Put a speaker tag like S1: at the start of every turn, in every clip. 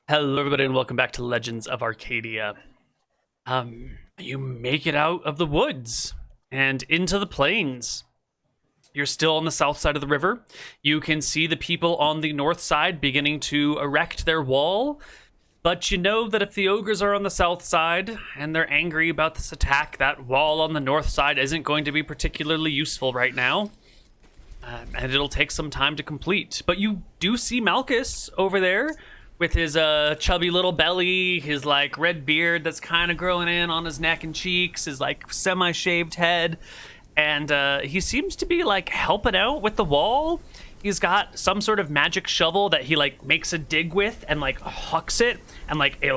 S1: Hello, everybody, and welcome back to Legends of Arcadia. You make it out of the woods and into the plains. You're still on the south side of the river. You can see the people on the north side beginning to erect their wall, but you know that if the ogres are on the south side and they're angry about this attack, that wall on the north side isn't going to be particularly useful right now. And it'll take some time to complete. But you do see Malcus over there with his chubby little belly, his like red beard that's kind of growing in on his neck and cheeks, his like semi-shaved head, and he seems to be like helping out with the wall. He's got some sort of magic shovel that he like makes a dig with and like hucks it, and like a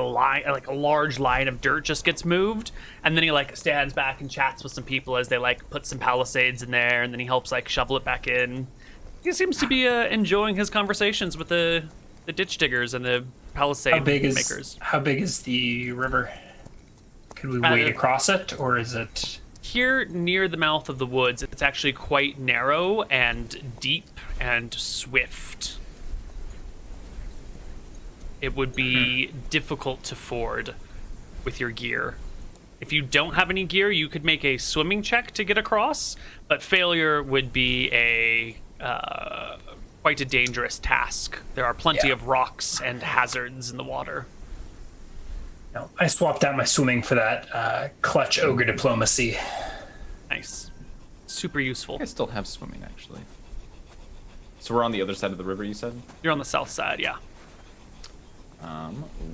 S1: large line of dirt just gets moved, and then he like stands back and chats with some people as they like put some palisades in there, and then he helps like shovel it back in. He seems to be enjoying his conversations with the ditch diggers and the palisade makers.
S2: How big is the river? Could we wade across it, or is it...
S1: Here near the mouth of the woods, it's actually quite narrow and deep and swift. It would be difficult to ford with your gear. If you don't have any gear, you could make a swimming check to get across, but failure would be quite a dangerous task. There are plenty of rocks and hazards in the water.
S2: No, I swapped out my swimming for that clutch ogre diplomacy.
S1: Nice. Super useful.
S3: I still have swimming, actually. So we're on the other side of the river, you said?
S1: You're on the south side, yeah.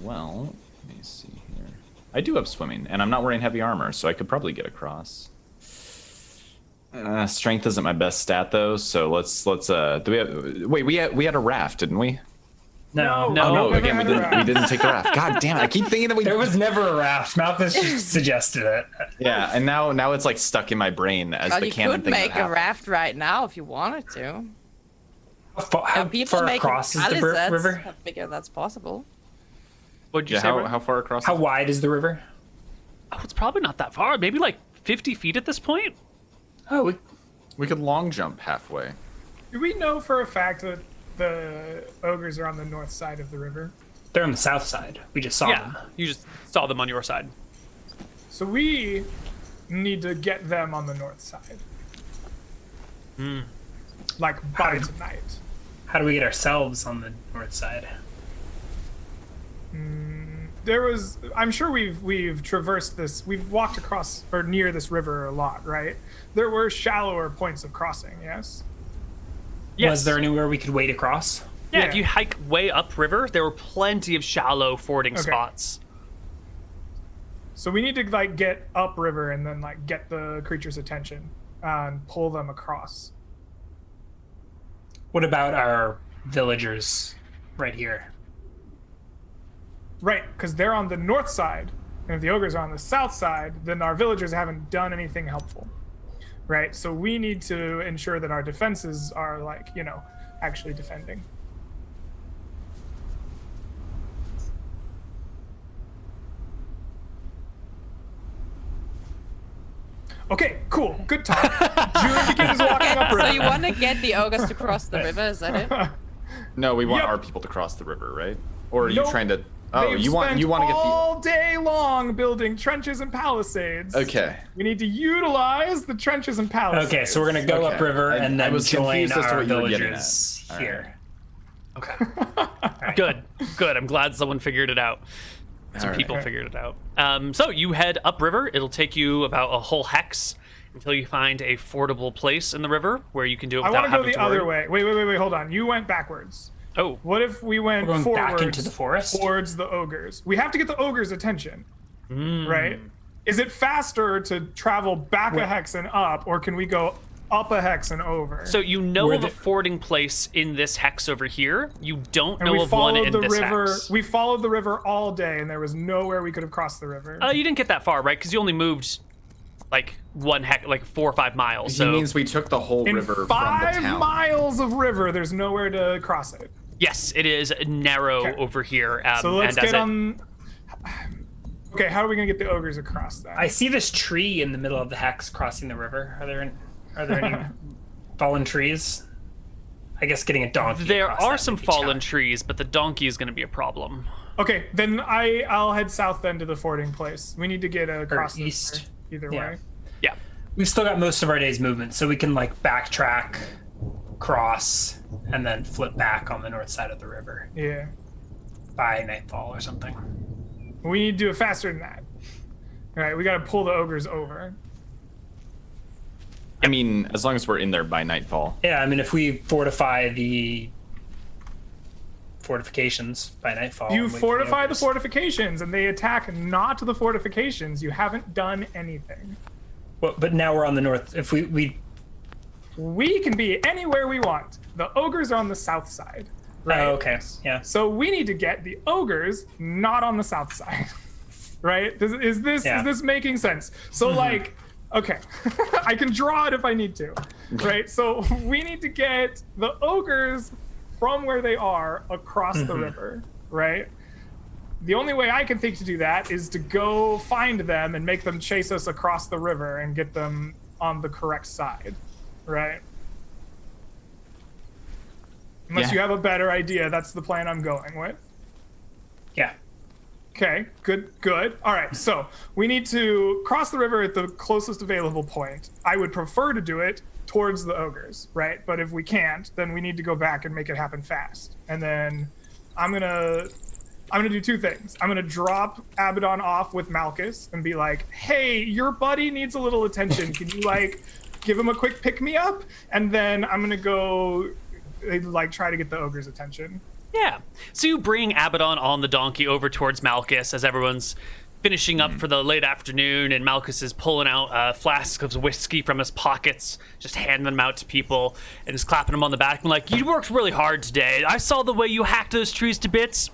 S3: Well, let me see here. I do have swimming, and I'm not wearing heavy armor, so I could probably get across. Strength isn't my best stat though, so let's do we have, wait, we had a raft, didn't we?
S2: No.
S3: Again, we didn't take the raft. God damn it, I keep thinking that
S2: there was never a raft. Malcus just suggested it.
S3: Yeah, and now it's like stuck in my brain as the canon thing.
S4: You could make a raft right now if you wanted to.
S2: How far across is the river?
S4: I figure that's possible.
S1: What'd you say?
S3: How far across?
S2: How wide is the river?
S1: Oh, it's probably not that far. Maybe like 50 feet at this point.
S2: Oh,
S3: we could long jump halfway.
S5: Do we know for a fact that the ogres are on the north side of the river?
S2: They're on the south side. We just saw them.
S1: You just saw them on your side.
S5: So we need to get them on the north side. Like by tonight.
S2: How do we get ourselves on the north side?
S5: I'm sure we've traversed this. We've walked across or near this river a lot, right? There were shallower points of crossing, yes?
S1: Yes.
S2: Was there anywhere we could wade across?
S1: Yeah, if you hike way upriver, there were plenty of shallow fording spots.
S5: So we need to like get upriver and then like get the creature's attention and pull them across.
S2: What about our villagers right here?
S5: Right, because they're on the north side, and if the ogres are on the south side, then our villagers haven't done anything helpful. Right, so we need to ensure that our defenses are like, actually defending. Okay, cool, good talk. June begins walking up river.
S4: So you want to get the ogres to cross the river, is that it?
S3: No, we want our people to cross the river, right? Or are you trying to... Oh,
S5: They've
S3: you want to get the...
S5: all day long building trenches and palisades.
S3: Okay.
S5: We need to utilize the trenches and palisades.
S2: Okay, so we're gonna go upriver and then join
S3: as to
S2: our
S3: what you were getting
S2: villagers
S3: at.
S2: here.
S1: Okay.
S2: Right.
S1: Good. I'm glad someone figured it out. Some people figured it out. So you head upriver. It'll take you about a whole hex until you find a fordable place in the river where you can do it without having to worry.
S5: I want to go the other way. Wait, hold on. You went backwards.
S1: Oh.
S5: What if we went forwards
S2: back into the forest
S5: towards the ogres? We have to get the ogres' attention, right? Is it faster to travel back a hex and up, or can we go up a hex and over?
S1: So you know of a fording place in this hex over here. You don't know of one in this hex.
S5: We followed the river all day, and there was nowhere we could have crossed the river.
S1: You didn't get that far, right? Because you only moved like one hex, like 4 or 5 miles.
S3: He means we took the whole river from the town.
S5: 5 miles of river, there's nowhere to cross it.
S1: Yes, it is narrow over here.
S5: So let's get on. Okay, how are we gonna get the ogres across that?
S2: I see this tree in the middle of the hex crossing the river. Are there any fallen trees? I guess getting a donkey.
S1: There
S2: across
S1: are
S2: that
S1: some
S2: may be
S1: fallen
S2: challenging.
S1: trees, but the donkey is going to be a problem.
S5: Okay, then I'll head south then to the fording place. We need to get across the
S2: east.
S5: river either
S2: Yeah.
S5: way.
S1: Yeah.
S2: We've still got most of our day's movement, so we can like backtrack, cross, and then flip back on the north side of the river
S5: Yeah.
S2: by nightfall or something.
S5: We need to do it faster than that. All right, we got to pull the ogres over.
S3: I mean, as long as we're in there by nightfall.
S2: Yeah, I mean, if we fortify the fortifications by nightfall.
S5: You
S2: and wait for
S5: fortify the
S2: ogres.
S5: fortifications, and they attack not the fortifications. You haven't done anything.
S2: Well, but now we're on the north. If we
S5: We can be anywhere we want. The ogres are on the south side. Right?
S2: Oh, okay. Yeah.
S5: So we need to get the ogres not on the south side. Right? Is this making sense? So like, okay, I can draw it if I need to. Right? So we need to get the ogres from where they are across the river, right? The only way I can think to do that is to go find them and make them chase us across the river and get them on the correct side, right? Unless
S3: Yeah.
S5: you have a better idea, that's the plan I'm going with.
S2: Yeah.
S5: Okay, good. All right, so we need to cross the river at the closest available point. I would prefer to do it towards the ogres, right? But if we can't, then we need to go back and make it happen fast. And then I'm gonna do two things. I'm gonna drop Abaddon off with Malcus and be like, "Hey, your buddy needs a little attention. Can you like give him a quick pick me up?" And then I'm gonna go like try to get the ogre's attention.
S1: Yeah. So you bring Abaddon on the donkey over towards Malcus as everyone's finishing up for the late afternoon, and Malcus is pulling out flasks of whiskey from his pockets, just handing them out to people, and is clapping them on the back and like, "You worked really hard today. I saw the way you hacked those trees to bits.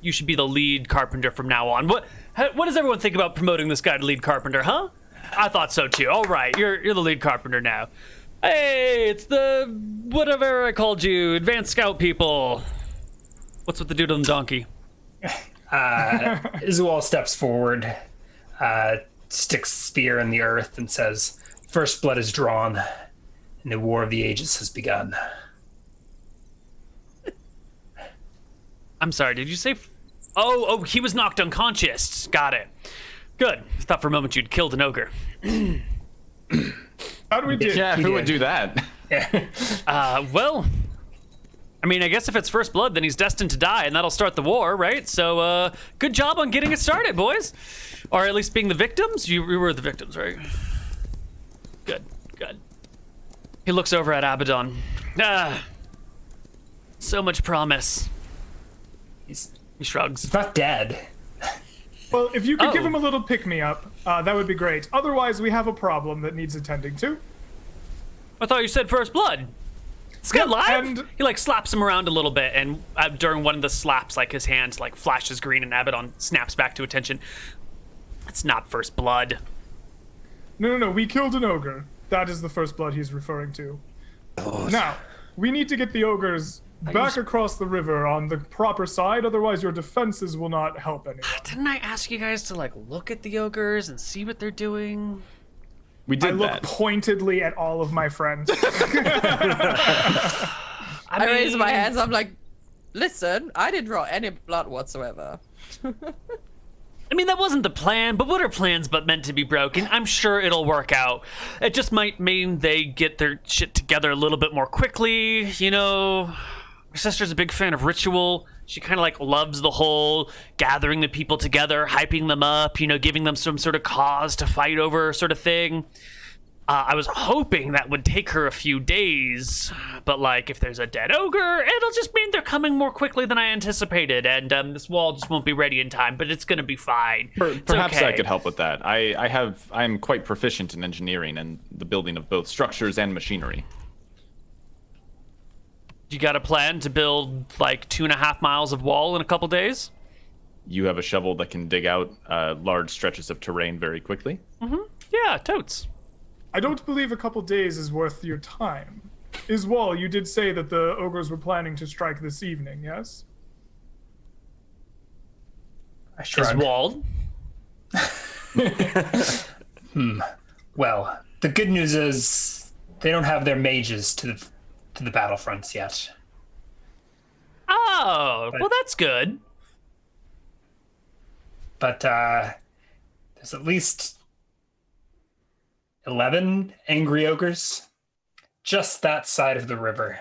S1: You should be the lead carpenter from now on." What does everyone think about promoting this guy to lead carpenter, huh? I thought so too. All right, you're the lead carpenter now. Hey, it's the whatever I called you, advanced scout people. What's with the dude on the donkey?
S2: Izual steps forward, sticks spear in the earth, and says, "First blood is drawn, and the war of the ages has begun."
S1: I'm sorry, did you say... Oh, he was knocked unconscious. Got it. Good. I thought for a moment you'd killed an ogre.
S5: How do we do?
S3: Yeah,
S2: He
S3: who would
S2: did.
S3: do that?
S1: Well, I mean, I guess if it's first blood, then he's destined to die, and that'll start the war, right? So, good job on getting it started, boys. Or at least being the victims. You were the victims, right? Good. He looks over at Abaddon. So much promise.
S2: He's
S1: He shrugs.
S2: not dead.
S5: Well, if you could give
S1: Oh.
S5: him a little pick me up, that would be great. Otherwise, we have a problem that needs attending to.
S1: I thought you said first blood. This guy alive?
S5: and-
S1: He like slaps him around a little bit, and during one of the slaps, like his hand like flashes green, and Abaddon snaps back to attention. It's not first blood.
S5: No. We killed an ogre. That is the first blood he's referring to. Now, we need to get the ogres back across the river on the proper side, otherwise your defenses will not help anyone.
S1: Didn't I ask you guys to like look at the ogres and see what they're doing?
S3: We
S5: I
S3: did
S5: look
S3: that.
S5: pointedly at all of my friends.
S4: I raise my hands. I'm like, listen, I didn't draw any blood whatsoever.
S1: I mean, that wasn't the plan, but what are plans but meant to be broken? I'm sure it'll work out. It just might mean they get their shit together a little bit more quickly, you know? My sister's a big fan of ritual. She kind of like loves the whole gathering the people together, hyping them up, you know, giving them some sort of cause to fight over sort of thing. I was hoping that would take her a few days, but like if there's a dead ogre, it'll just mean they're coming more quickly than I anticipated, and this wall just won't be ready in time, but it's gonna be fine. It's
S3: Perhaps I
S1: okay.
S3: could help with that. I'm quite proficient in engineering and the building of both structures and machinery.
S1: You got a plan to build like 2.5 miles of wall in a couple days?
S3: You have a shovel that can dig out large stretches of terrain very quickly.
S1: Yeah, totes.
S5: I don't believe a couple days is worth your time. Iswal, you did say that the ogres were planning to strike this evening, yes?
S2: I
S1: Is
S2: shrugged.
S1: walled.
S2: Well, the good news is they don't have their mages to to the battlefronts yet.
S1: Oh, well, that's good.
S2: But there's at least 11 angry ogres just that side of the river.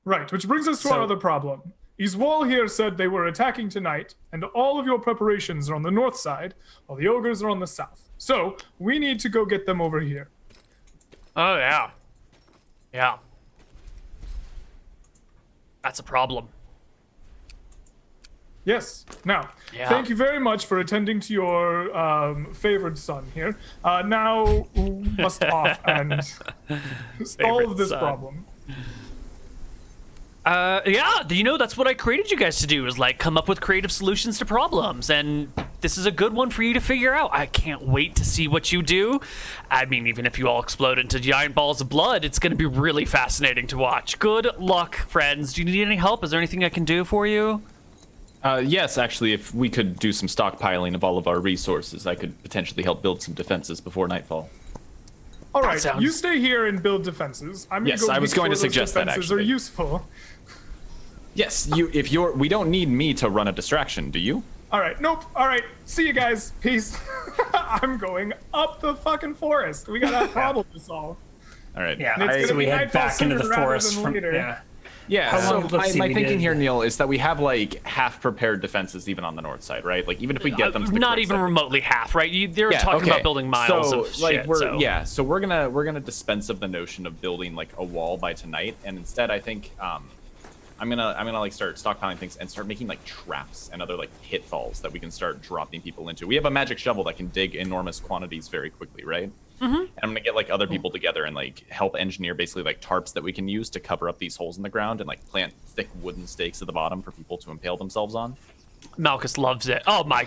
S5: Right, which brings us to our other problem. Iswal here said they were attacking tonight, and all of your preparations are on the north side, while the ogres are on the south. So, we need to go get them over here.
S1: Oh, yeah. Yeah. That's a problem.
S5: Yes. Now,
S1: Yeah.
S5: thank you very much for attending to your favored son here. Now, must off and solve this
S1: son.
S5: problem.
S1: Yeah, you know, that's what I created you guys to do, is like come up with creative solutions to problems, and this is a good one for you to figure out. I can't wait to see what you do. I mean, even if you all explode into giant balls of blood, it's going to be really fascinating to watch. Good luck, friends. Do you need any help? Is there anything I can do for you?
S3: Yes, actually, if we could do some stockpiling of all of our resources, I could potentially help build some defenses before nightfall.
S5: All right,
S1: sounds-
S5: you stay here and build defenses. I'm
S3: Yes,
S5: gonna
S3: I
S5: go
S3: was
S5: make
S3: going to
S5: sure those
S3: suggest that,
S5: defenses are
S3: actually.
S5: useful.
S3: Yes, we don't need me to run a distraction, do you?
S5: All right, nope. All right, see you guys. Peace. I'm going up the fucking forest. We got a problem to solve.
S3: All right.
S2: Yeah,
S5: And it's
S2: so
S5: gonna
S2: we
S5: be
S2: head
S5: nightfall
S2: back into the
S5: sooner rather
S2: forest
S5: than
S2: from
S5: later.
S2: yeah.
S3: Yeah,
S2: How
S3: so
S2: long- let's see,
S3: my
S2: we
S3: thinking
S2: did-
S3: here, Neal, is that we have like half prepared defenses even on the north side, right? Like even if we get them to the
S1: Not
S3: correct
S1: even
S3: side.
S1: remotely half, right? They're
S3: Yeah,
S1: talking
S3: okay.
S1: about building miles
S3: so,
S1: of
S3: like,
S1: shit.
S3: So we're gonna dispense of the notion of building like a wall by tonight, and instead I think I'm gonna like start stockpiling things and start making like traps and other like pitfalls that we can start dropping people into. We have a magic shovel that can dig enormous quantities very quickly, right? Mm-hmm. And I'm gonna get like other people together and like help engineer basically like tarps that we can use to cover up these holes in the ground and like plant thick wooden stakes at the bottom for people to impale themselves on.
S1: Malcus loves it. Oh my.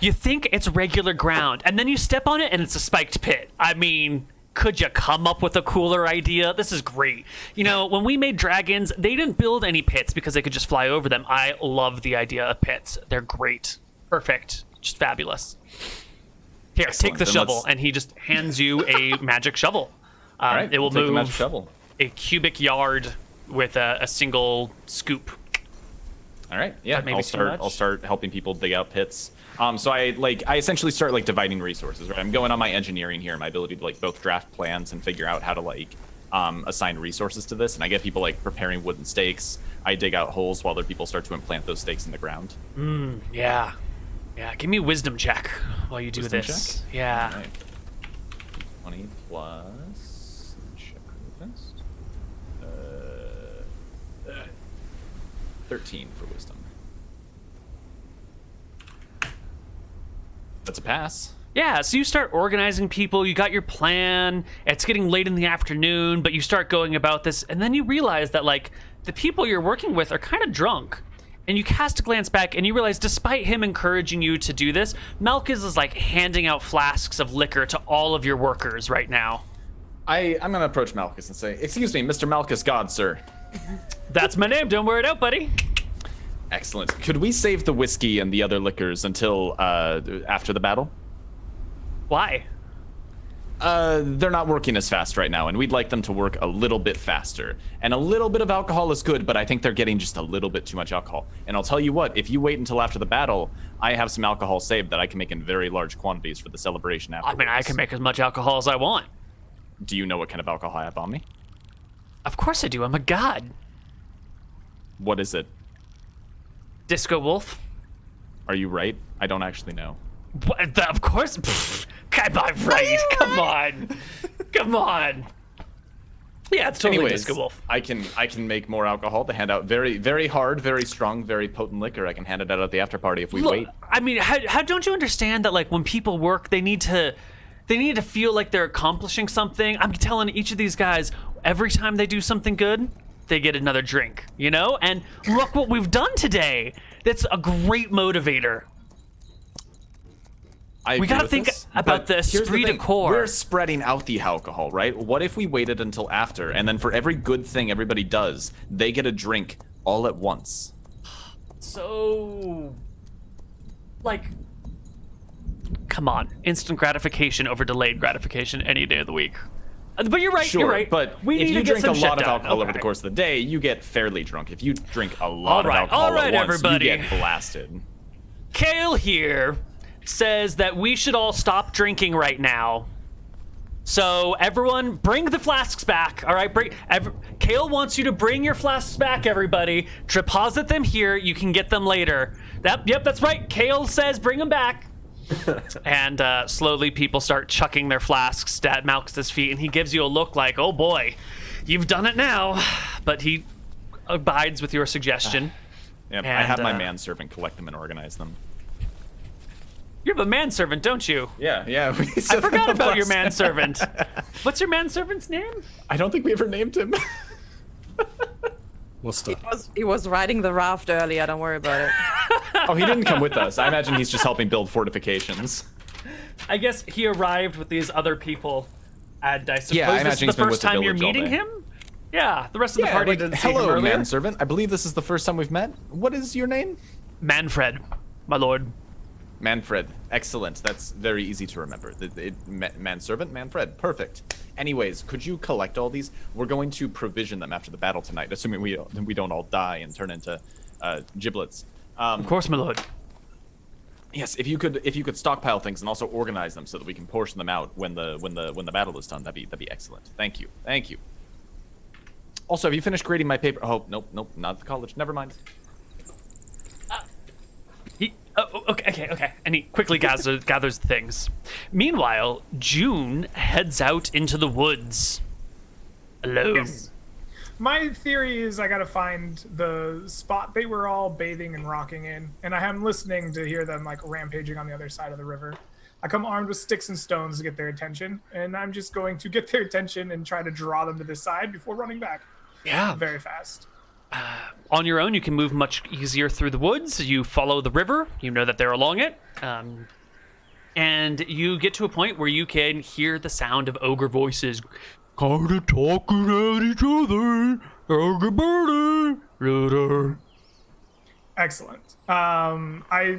S1: You think it's regular ground, and then you step on it and it's a spiked pit. I mean, could you come up with a cooler idea? This is great. You know, when we made dragons, they didn't build any pits because they could just fly over them. I love the idea of pits. They're great. Perfect. Just fabulous. Here,
S3: Excellent.
S1: take the
S3: Then
S1: shovel.
S3: let's-
S1: And he just hands you a magic shovel.
S3: All right,
S1: It will
S3: we'll take the magic
S1: move
S3: shovel.
S1: a cubic yard with a single scoop.
S3: All right, yeah,
S1: That may be too much.
S3: I'll start helping people dig out pits. So I essentially start like dividing resources. Right, I'm going on my engineering here, my ability to like both draft plans and figure out how to like assign resources to this. And I get people like preparing wooden stakes. I dig out holes while other people start to implant those stakes in the ground.
S1: Yeah. Yeah, give me a wisdom check while you do
S3: Wisdom
S1: this.
S3: check?
S1: Yeah.
S3: All right. 20 plus. Check real fast. 13 for wisdom. That's a pass.
S1: Yeah, so you start organizing people, you got your plan, it's getting late in the afternoon, but you start going about this, and then you realize that, like, the people you're working with are kind of drunk. And you cast a glance back, and you realize, despite him encouraging you to do this, Malcus is, like, handing out flasks of liquor to all of your workers right now.
S3: I'm going to approach Malcus and say, "Excuse me, Mr. Malcus God, sir."
S1: That's my name, don't wear it out, buddy.
S3: Excellent. Could we save the whiskey and the other liquors until after the battle?
S1: Why?
S3: They're not working as fast right now, and we'd like them to work a little bit faster. And a little bit of alcohol is good, but I think they're getting just a little bit too much alcohol. And I'll tell you what, if you wait until after the battle, I have some alcohol saved that I can make in very large quantities for the celebration
S1: I
S3: afterwards.
S1: mean, I can make as much alcohol as I want.
S3: Do you know what kind of alcohol I have on me?
S1: Of course I do, I'm a god.
S3: What is it?
S1: Disco Wolf?
S3: Are you right? I don't actually know.
S1: What, of course. Pfft, am I right? Come on. Come on. Yeah, it's totally
S3: Anyways,
S1: Disco Wolf.
S3: I can make more alcohol to hand out. Very, very hard, very strong, very potent liquor. I can hand it out at the after party if we
S1: Look,
S3: wait.
S1: I mean, how don't you understand that, like, when people work, they need to feel like they're accomplishing something? I'm telling each of these guys, every time they do something good, they get another drink, you know? And look what we've done today. That's a great motivator. We gotta think about the esprit de corps.
S3: We're spreading out the alcohol, right? What if we waited until after, and then for every good thing everybody does, they get a drink all at once?
S1: So, like, come on. Instant gratification over delayed gratification any day of the week. But you're right.
S3: Sure,
S1: You're right.
S3: but
S1: we
S3: if
S1: need
S3: you
S1: to get
S3: drink a
S1: some
S3: lot
S1: shit
S3: of
S1: done.
S3: alcohol over
S1: Okay.
S3: the course of the day, you get fairly drunk. If you drink a lot of
S1: All
S3: alcohol
S1: right,
S3: at once,
S1: everybody.
S3: you get blasted.
S1: Kale here says that we should all stop drinking right now. So everyone, bring the flasks back. All right, Kale wants you to bring your flasks back, everybody. Deposit them here. You can get them later. Yep, that's right. Kale says bring them back. And slowly people start chucking their flasks at Malcus's feet, and he gives you a look like, oh boy, you've done it now. But he abides with your suggestion.
S3: Yep, I
S1: And,
S3: have my manservant collect them and organize them.
S1: You have a manservant, don't you?
S3: Yeah.
S1: I forgot about your manservant. What's your manservant's name?
S3: I don't think we ever named him.
S6: We'll stop.
S4: He was riding the raft earlier. Don't worry about it.
S3: Oh, he didn't come with us. I imagine he's just helping build fortifications.
S1: I guess he arrived with these other people, and I suppose
S3: Yeah, I
S1: this is
S3: imagine
S1: the
S3: he's been
S1: first
S3: with the
S1: time you're
S3: village all
S1: meeting
S3: day.
S1: him? Yeah, the rest of the party
S3: like,
S1: didn't see him
S3: hello,
S1: earlier.
S3: manservant. I believe this is the first time we've met. What is your name?
S1: Manfred, my lord.
S3: Manfred. Excellent. That's very easy to remember. Manservant, Manfred. Perfect. Anyways, could you collect all these? We're going to provision them after the battle tonight, assuming we don't all die and turn into giblets.
S1: Of course, my lord.
S3: Yes, if you could stockpile things and also organize them so that we can portion them out when the battle is done, that'd be excellent. Thank you. Also, have you finished grading my paper? Oh, nope, not at the college. Never mind.
S1: Okay. And he quickly gathers the things. Meanwhile, June heads out into the woods. Alone.
S5: Yes. My theory is I gotta find the spot they were all bathing and rocking in, and I am listening to hear them like rampaging on the other side of the river. I come armed with sticks and stones to get their attention, and I'm just going to get their attention and try to draw them to the side before running back.
S1: Yeah.
S5: Very fast.
S1: On your own, you can move much easier through the woods. You follow the river. You know that they're along it. And you get to a point where you can hear the sound of ogre voices kind of talking at each other.
S5: Excellent. I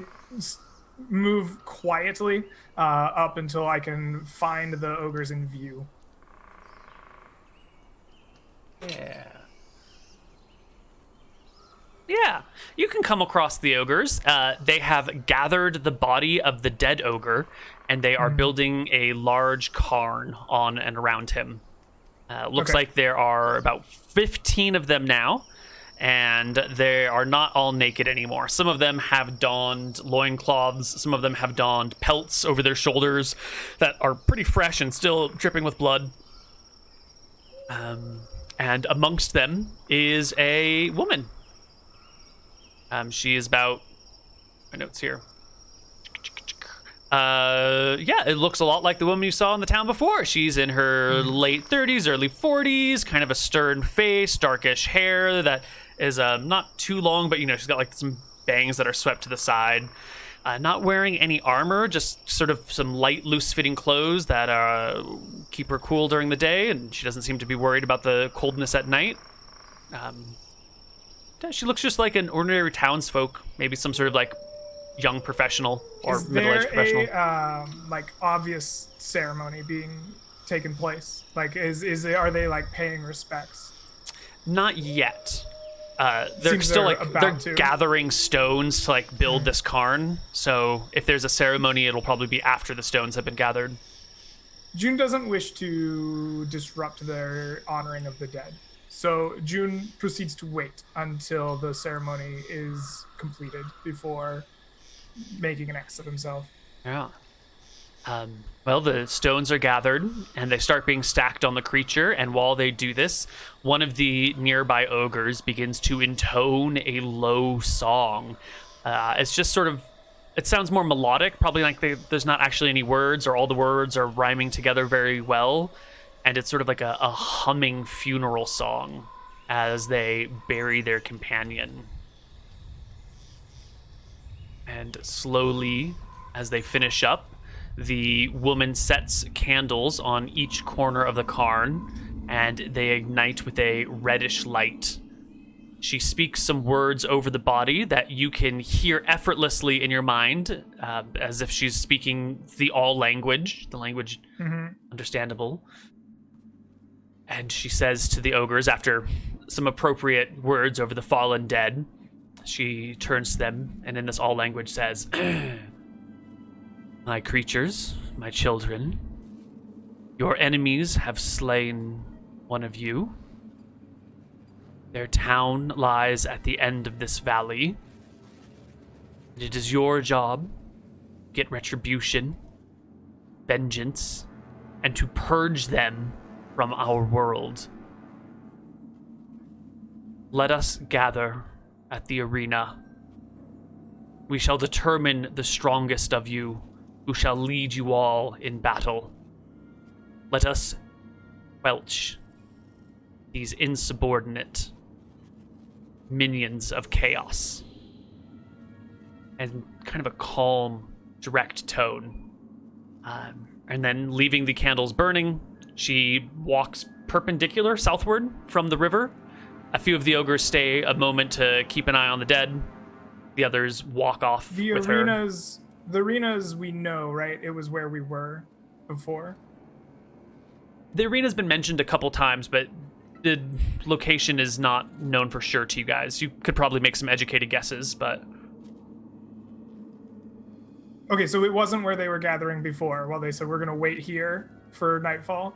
S5: move quietly up until I can find the ogres in view.
S1: Yeah, you can come across the ogres. They have gathered the body of the dead ogre, and they are building a large cairn on and around him. Looks
S5: Okay.
S1: like there are about 15 of them now, and they are not all naked anymore. Some of them have donned loincloths. Some of them have donned pelts over their shoulders that are pretty fresh and still dripping with blood. And amongst them is a woman. She is about, my notes here. Yeah, it looks a lot like the woman you saw in the town before. She's in her late 30s, early 40s, kind of a stern face, darkish hair that is not too long, but she's got like some bangs that are swept to the side. Not wearing any armor, just sort of some light, loose-fitting clothes that keep her cool during the day, and she doesn't seem to be worried about the coldness at night. She looks just like an ordinary townsfolk, maybe some sort of like young professional or
S5: Is
S1: middle-aged professional.
S5: there a like obvious ceremony being taken place? Like, are they like paying respects?
S1: Not yet. They're
S5: Seems
S1: still
S5: they're
S1: like
S5: about
S1: they're
S5: to.
S1: gathering stones to like build this cairn. So if there's a ceremony, it'll probably be after the stones have been gathered.
S5: June doesn't wish to disrupt their honoring of the dead. So June proceeds to wait until the ceremony is completed before making an axe of himself.
S1: Yeah. Well, the stones are gathered, and they start being stacked on the creature, and while they do this, one of the nearby ogres begins to intone a low song. It's just sort of, it sounds more melodic, probably like there's not actually any words, or all the words are rhyming together very well, and it's sort of like a humming funeral song as they bury their companion. And slowly, as they finish up, the woman sets candles on each corner of the cairn, and they ignite with a reddish light. She speaks some words over the body that you can hear effortlessly in your mind, as if she's speaking the all language, the language understandable. And she says to the ogres, after some appropriate words over the fallen dead, she turns to them and in this all language says, "My creatures, my children, your enemies have slain one of you. Their town lies at the end of this valley. And it is your job to get retribution, vengeance, and to purge them from our world. Let us gather at the arena. We shall determine the strongest of you, who shall lead you all in battle. Let us quelch these insubordinate minions of chaos." And kind of a calm, direct tone. And then leaving the candles burning, she walks perpendicular southward from the river. A few of the ogres stay a moment to keep an eye on the dead. The others walk off with her.
S5: The arenas we know, right? It was where we were before.
S1: The arena's been mentioned a couple times, but the location is not known for sure to you guys. You could probably make some educated guesses, but...
S5: Okay, so it wasn't where they were gathering before, while they said we're going to wait here for nightfall?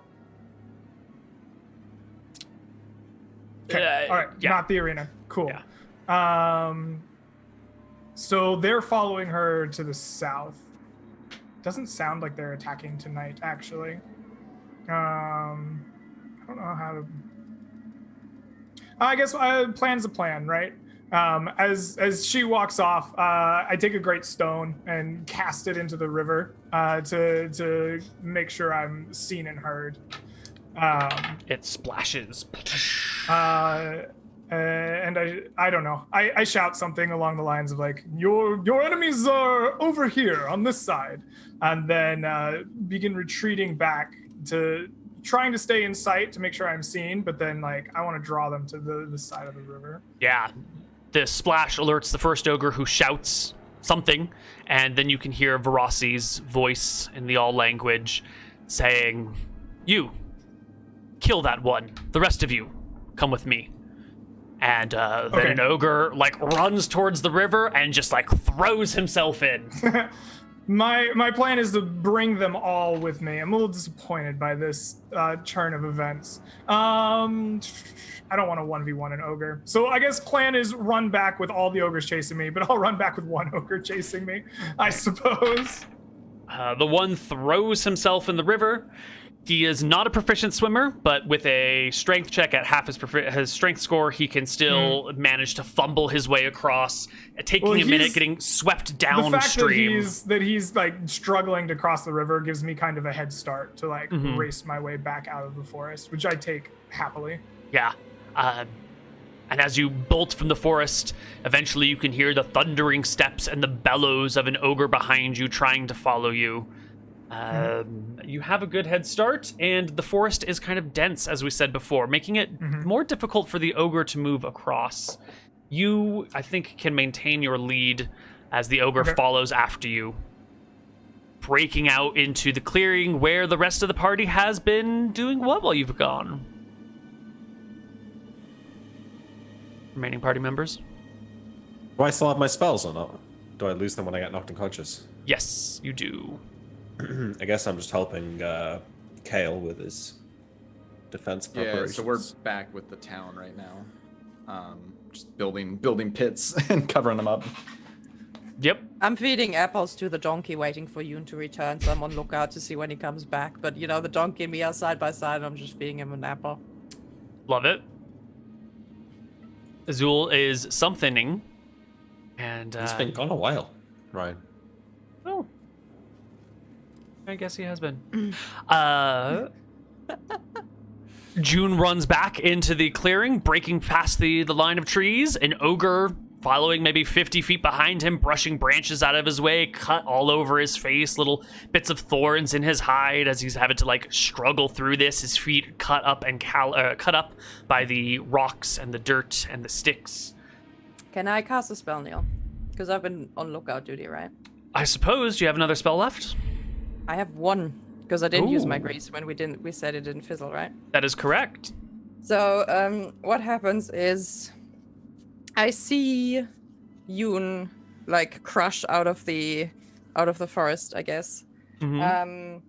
S5: Okay, all right,
S1: yeah.
S5: Not the arena. Cool.
S1: Yeah.
S5: So they're following her to the south. Doesn't sound like they're attacking tonight, actually. I don't know how to... I guess plan's a plan, right? As she walks off, I take a great stone and cast it into the river to make sure I'm seen and heard.
S1: It splashes.
S5: And I don't know. I shout something along the lines of like, your enemies are over here on this side, and then begin retreating back to trying to stay in sight to make sure I'm seen, but then like I want to draw them to the side of the river.
S1: Yeah. The splash alerts the first ogre, who shouts something, and then you can hear Varassi's voice in the all language saying, "You, kill that one. The rest of you, come with me." And then an ogre like runs towards the river and just like throws himself in.
S5: My plan is to bring them all with me. I'm a little disappointed by this turn of events. I don't want to 1v1 an ogre. So I guess plan is run back with all the ogres chasing me, but I'll run back with one ogre chasing me, I suppose.
S1: The one throws himself in the river. He is not a proficient swimmer, but with a strength check at half his strength score, he can still manage to fumble his way across, taking a minute, getting swept downstream.
S5: The fact that he's like struggling to cross the river gives me kind of a head start to like race my way back out of the forest, which I take happily.
S1: Yeah. And as you bolt from the forest, eventually you can hear the thundering steps and the bellows of an ogre behind you trying to follow you. You have a good head start, and the forest is kind of dense, as we said before, making it more difficult for the ogre to move across. You, I think, can maintain your lead as the ogre follows after you, breaking out into the clearing where the rest of the party has been doing what while you've gone? Remaining party members?
S6: Do I still have my spells or not? Do I lose them when I get knocked unconscious?
S1: Yes, you do.
S6: I guess I'm just helping Kale with his defense preparations.
S3: Yeah, so we're back with the town right now. Just building pits and covering them up.
S1: Yep.
S4: I'm feeding apples to the donkey, waiting for Yoon to return, so I'm on lookout to see when he comes back. But, you know, the donkey and me are side by side, and I'm just feeding him an apple.
S1: Love it. Azul is something, and
S6: he's been gone a while, Ryan.
S1: Oh, I guess he has been. June runs back into the clearing, breaking past the line of trees. An ogre following maybe 50 feet behind him, brushing branches out of his way, cut all over his face, little bits of thorns in his hide as he's having to like struggle through this. His feet cut up and cut up by the rocks and the dirt and the sticks.
S4: Can I cast a spell, Neal? Because I've been on lookout duty, right?
S1: I suppose. Do you have another spell left?
S4: I have one. Because I didn't use my
S1: Ooh.
S4: grease when we said it didn't fizzle, right?
S1: That is correct.
S4: So what happens is I see Yoon like crush out of the forest, I guess.
S1: Mhm.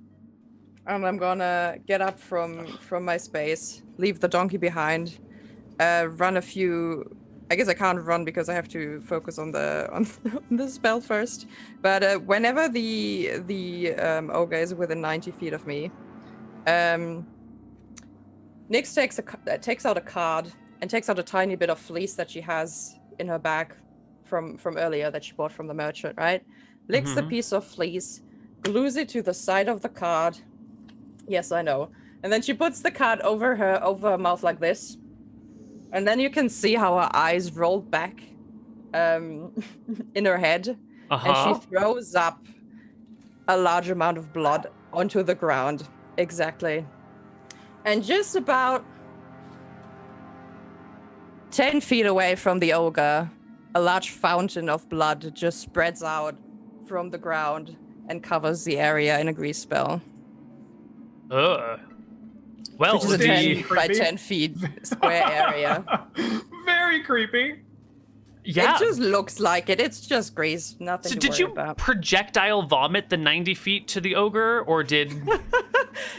S4: And I'm gonna get up from my space, leave the donkey behind, run a few. I guess I can't run because I have to focus on the spell first. But whenever the ogre is within 90 feet of me, Nyx takes out a card and takes out a tiny bit of fleece that she has in her bag from earlier that she bought from the merchant, right? Licks the piece of fleece, glues it to the side of the card. Yes, I know. And then she puts the card over her mouth like this. And then you can see how her eyes rolled back in her head. And she throws up a large amount of blood onto the ground. Exactly. And just about 10 feet away from the ogre, a large fountain of blood just spreads out from the ground and covers the area in a grease spell.
S1: Well,
S4: Which is a 10 by
S5: creepy.
S4: 10 feet square area.
S5: Very creepy.
S1: yeah.
S4: It just looks like it. It's just grease. Nothing
S1: So
S4: to
S1: did
S4: worry
S1: you
S4: about.
S1: projectile vomit the 90 feet to the ogre, or did?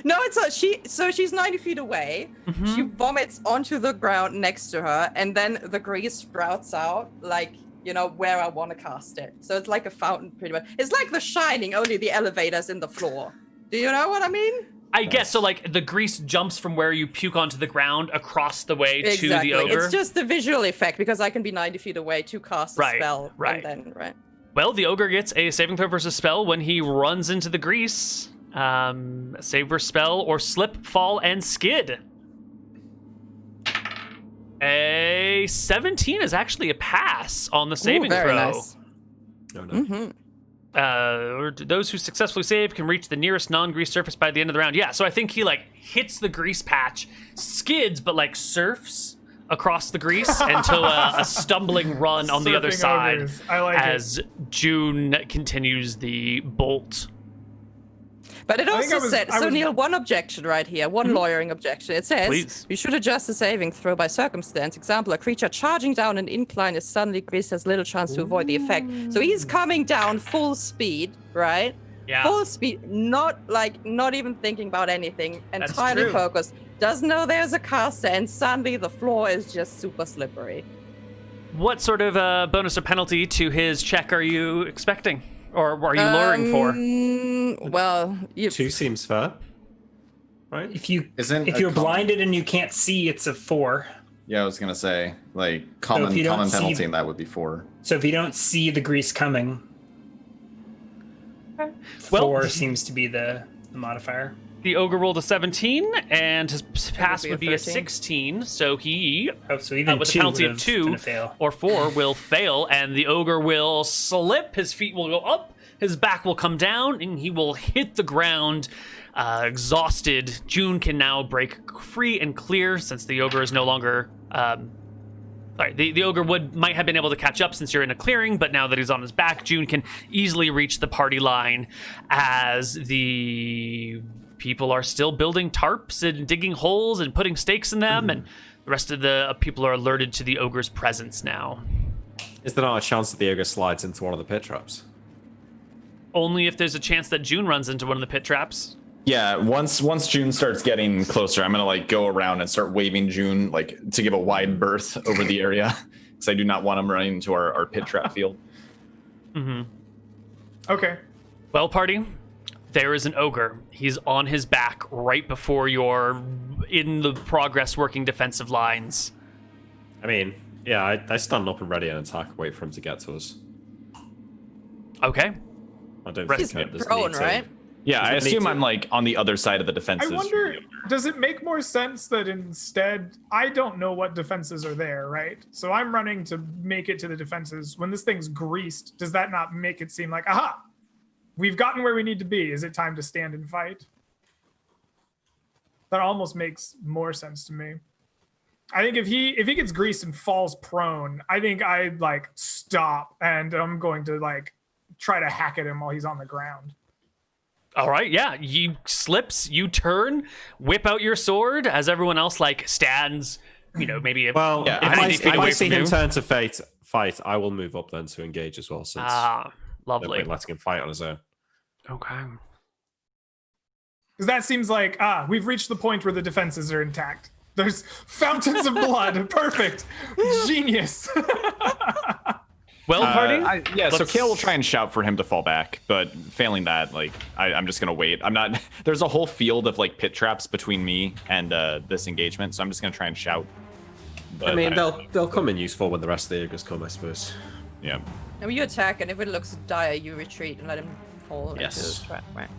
S4: No, she's 90 feet away. She vomits onto the ground next to her, and then the grease sprouts out, like, you know, where I want to cast it. So it's like a fountain, pretty much. It's like The Shining, only the elevator's in the floor. Do you know what I mean?
S1: I guess so. Like the grease jumps from where you puke onto the ground across the way to the ogre.
S4: It's just the visual effect because I can be 90 feet away to cast a spell.
S1: Right.
S4: And then, right.
S1: Well, the ogre gets a saving throw versus spell when he runs into the grease. Save versus spell or slip, fall, and skid. A 17 is actually a pass on the saving
S4: very
S1: throw.
S4: nice.
S6: No, no.
S1: Or those who successfully save can reach the nearest non-grease surface by the end of the round. Yeah, so I think he like hits the grease patch, skids, but like surfs across the grease until a stumbling run on the other
S5: Surfing
S1: side
S5: ogres. I like
S1: as June continues the bolt.
S4: But it
S5: I think
S4: also said, so Neal, one objection right here, one lawyering objection. It says,
S1: Please.
S4: you should adjust the saving throw by circumstance. Example, a creature charging down an incline is suddenly greased, has little chance to avoid the effect. So he's coming down full speed, right?
S1: Yeah.
S4: Full speed, not even thinking about anything,
S1: That's
S4: entirely
S1: true.
S4: focused. Doesn't know there's a caster, and suddenly the floor is just super slippery.
S1: What sort of bonus or penalty to his check are you expecting? Or are you luring for?
S4: Well,
S6: 2 seems fair, right?
S2: If you're
S3: common-
S2: blinded and you can't see, it's a 4.
S3: Yeah, I was gonna say like
S2: if
S3: common
S2: you don't see-
S3: penalty, and that would be 4.
S2: So if you don't see the grease coming,
S1: Well-
S2: 4 seems to be the modifier.
S1: The ogre rolled a 17, and his pass
S4: be a
S1: would be a
S4: 13.
S1: 16, so he,
S2: Oh, so even
S1: with a
S2: 2
S1: penalty of
S2: would've
S1: 2
S2: been a fail.
S1: or 4, will fail, and the ogre will slip, his feet will go up, his back will come down, and he will hit the ground exhausted. June can now break free and clear since the ogre is no longer... Sorry, the ogre might have been able to catch up since you're in a clearing, but now that he's on his back, June can easily reach the party line as the people are still building tarps and digging holes and putting stakes in them, and the rest of the people are alerted to the ogre's presence now.
S6: Is there not a chance that the ogre slides into one of the pit traps?
S1: Only if there's a chance that June runs into one of the pit traps.
S3: Yeah, once June starts getting closer, I'm gonna like go around and start waving June like to give a wide berth over the area, because I do not want him running into our pit trap field.
S5: Okay.
S1: Well, party, there is an ogre. He's on his back right before you're in the progress working defensive lines.
S6: I mean, yeah, I stand up and ready an attack, wait for him to get to us.
S1: Okay.
S6: I don't
S1: He's
S6: think there's
S4: prone,
S6: need to.
S4: right?
S3: Yeah, I
S6: Does it need
S3: assume
S6: to-
S3: I'm like on the other side of the
S5: I
S3: defenses.
S5: wonder, does it make more sense that instead, I don't know what defenses are there, right? So I'm running to make it to the defenses. When this thing's greased, does that not make it seem like, aha, we've gotten where we need to be. Is it time to stand and fight? That almost makes more sense to me. I think if he gets greased and falls prone, I think I'd like stop and I'm going to like try to hack at him while he's on the ground.
S1: All right, yeah. You slips, you turn, whip out your sword as everyone else like stands, maybe
S6: Well,
S3: Yeah,
S6: if I see him
S1: you.
S6: turn to fight, I will move up then to engage as well, since no
S1: Lovely.
S6: point letting him fight on his own.
S1: Okay.
S5: Because that seems like, we've reached the point where the defenses are intact. There's fountains of blood. Perfect. Genius.
S1: Well, party?
S3: So Kale will try and shout for him to fall back, but failing that, like, I'm just gonna wait. I'm not. There's a whole field of like pit traps between me and this engagement, so I'm just gonna try and shout. But
S6: I mean, they'll come in useful when the rest of the ogres come, I suppose.
S3: Yeah.
S4: I mean, you attack, and if it looks dire, you retreat and let him fall
S6: Yes.
S4: into the trap. Right.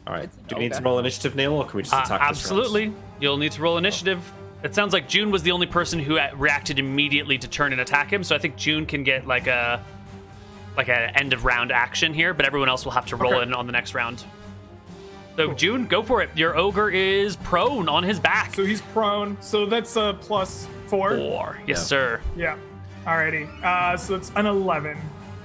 S6: All right.
S4: It's an
S6: Do we need to
S4: ogre.
S6: roll initiative, Neal, or can we just attack this round?
S1: Absolutely. You'll need to roll initiative. It sounds like June was the only person who reacted immediately to turn and attack him, so I think June can get like a end of round action here, but everyone else will have to roll
S5: Okay.
S1: in on the next round. So June, go for it. Your ogre is prone on his back.
S5: So he's prone. So that's a +4.
S1: 4. Yes,
S6: Yeah.
S1: sir.
S5: Yeah. Alrighty. So it's an 11.